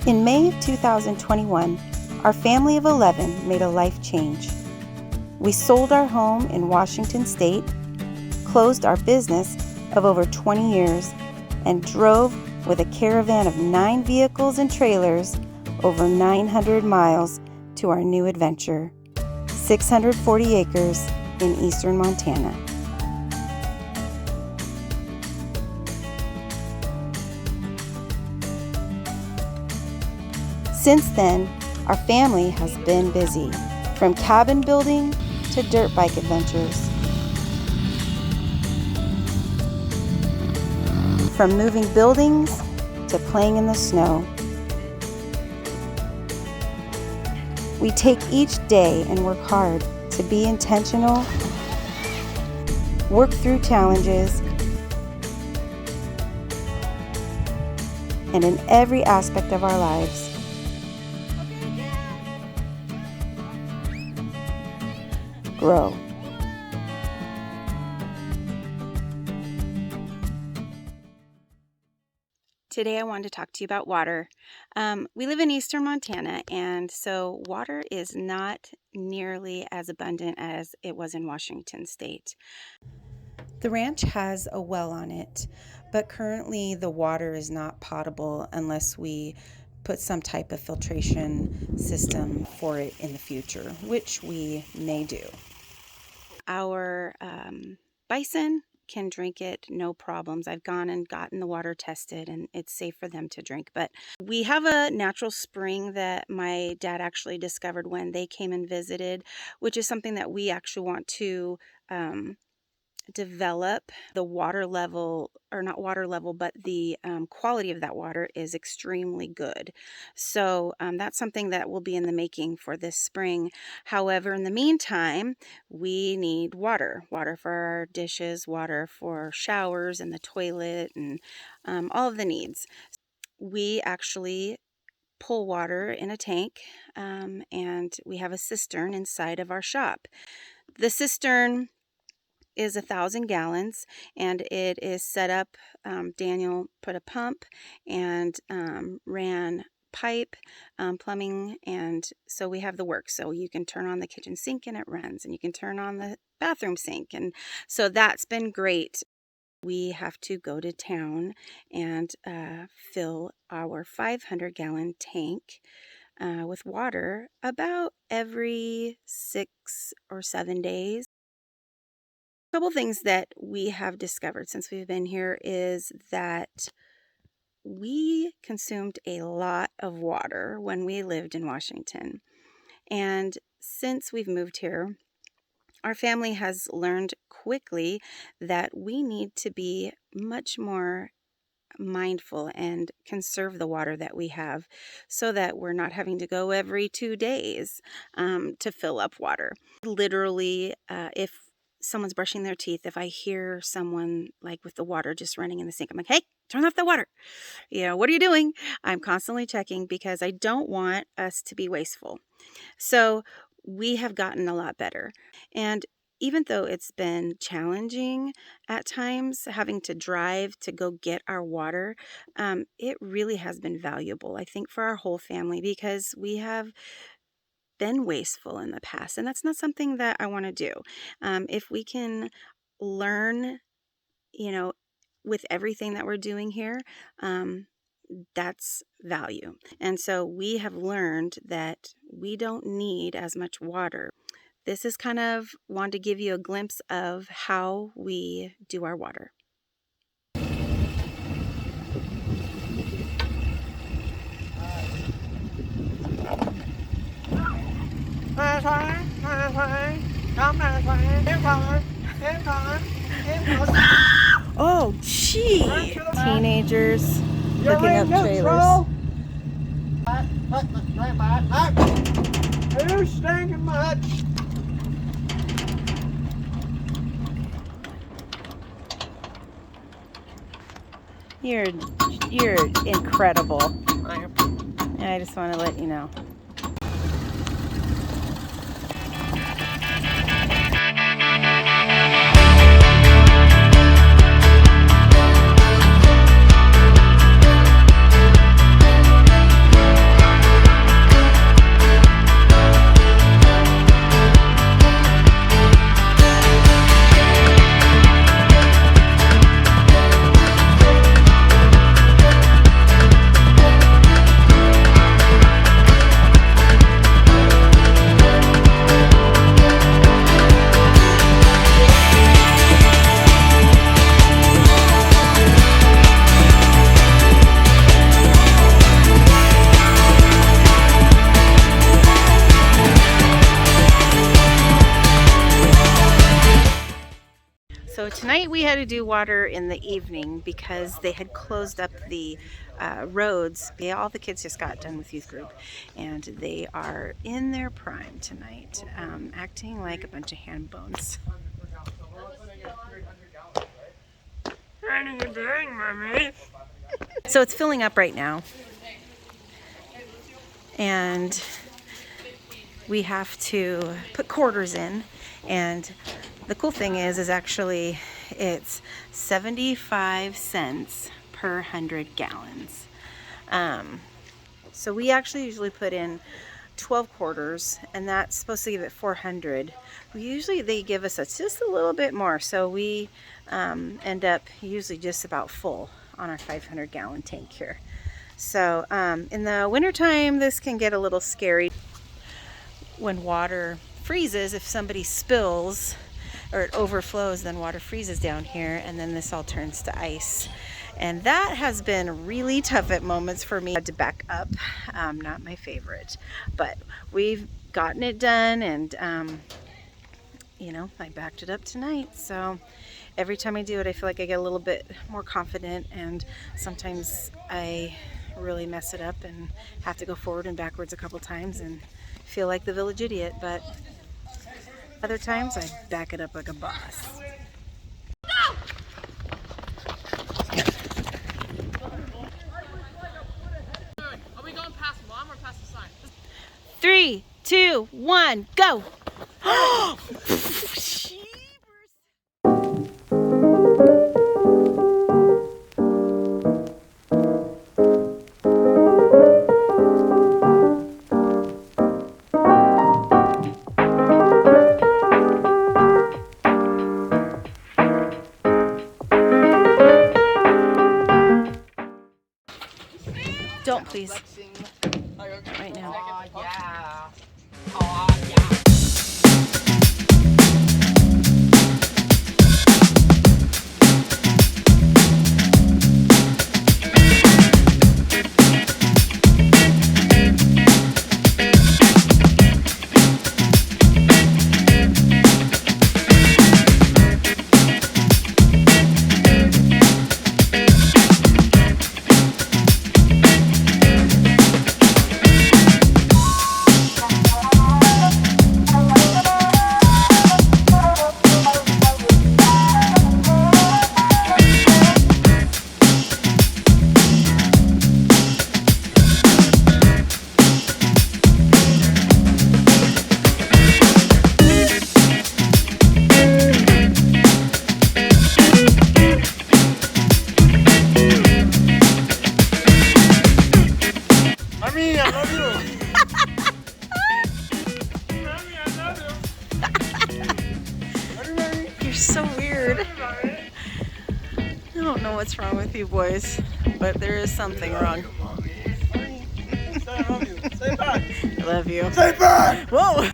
In May of 2021, our family of 11 made a life change. We sold our home in Washington State, closed our business of over 20 years, and drove with a caravan of 9 vehicles and trailers over 900 miles to our new adventure, 640 acres in eastern Montana. Since then, our family has been busy, from cabin building to dirt bike adventures. From moving buildings to playing in the snow. We take each day and work hard to be intentional, work through challenges, and in every aspect of our lives, grow. Today I wanted to talk to you about water. We live in eastern Montana, and so water is not nearly as abundant as it was in Washington State. The ranch has a well on it, but currently the water is not potable unless we put some type of filtration system for it in the future, which we may do. Our bison can drink it, no problems. I've gone and gotten the water tested and it's safe for them to drink. But we have a natural spring that my dad actually discovered when they came and visited, which is something that we actually want to develop. The water level, or not water level, but the quality of that water is extremely good. So that's something that will be in the making for this spring. However, in the meantime, we need water for our dishes, water for showers and the toilet, and all of the needs. We actually pull water in a tank, and we have a cistern inside of our shop. The cistern is 1,000 gallons, and it is set up. Daniel put a pump and ran pipe, plumbing, and so we have the works. So you can turn on the kitchen sink and it runs, and you can turn on the bathroom sink, and so that's been great. We have to go to town and fill our 500-gallon tank with water about every 6 or 7 days. A couple things that we have discovered since we've been here is that we consumed a lot of water when we lived in Washington. And since we've moved here, our family has learned quickly that we need to be much more mindful and conserve the water that we have so that we're not having to go every 2 days to fill up water. Literally, if someone's brushing their teeth, if I hear someone like with the water just running in the sink, I'm like, hey, turn off the water. What are you doing? I'm constantly checking because I don't want us to be wasteful. So we have gotten a lot better. And even though it's been challenging at times, having to drive to go get our water, it really has been valuable, I think, for our whole family, because we have been wasteful in the past, and that's not something that I want to do. If we can learn, with everything that we're doing here, that's value. And so we have learned that we don't need as much water. This is kind of want to give you a glimpse of how we do our water. Oh, gee! Teenagers looking up trailers. Who's stinking much? You're incredible. I just want to let you know. Tonight we had to do water in the evening because they had closed up the roads. Yeah, all the kids just got done with youth group and they are in their prime tonight, acting like a bunch of hand bones. What are you doing, Mommy? So it's filling up right now. And we have to put quarters in, and the cool thing is actually it's 75 cents per 100 gallons. So we actually usually put in 12 quarters, and that's supposed to give it 400. They give us just a little bit more, so we end up usually just about full on our 500 gallon tank here. So in the wintertime, this can get a little scary. When water freezes, if somebody spills or it overflows, then water freezes down here, and then this all turns to ice. And that has been really tough at moments for me. I had to back up, not my favorite, but we've gotten it done, and you know, I backed it up tonight. So every time I do it, I feel like I get a little bit more confident, and sometimes I really mess it up and have to go forward and backwards a couple times and feel like the village idiot, but other times I back it up like a boss. Are we going past Mom or past the sign? 3, 2, 1, go! Don't, please. Right now. Oh, yeah. Mommy, I love you. Mommy, I love you. Mommy. You're so weird. I don't know what's wrong with you boys, but there is something wrong. Say I love you. Say it back. I love you. Say it back. Whoa!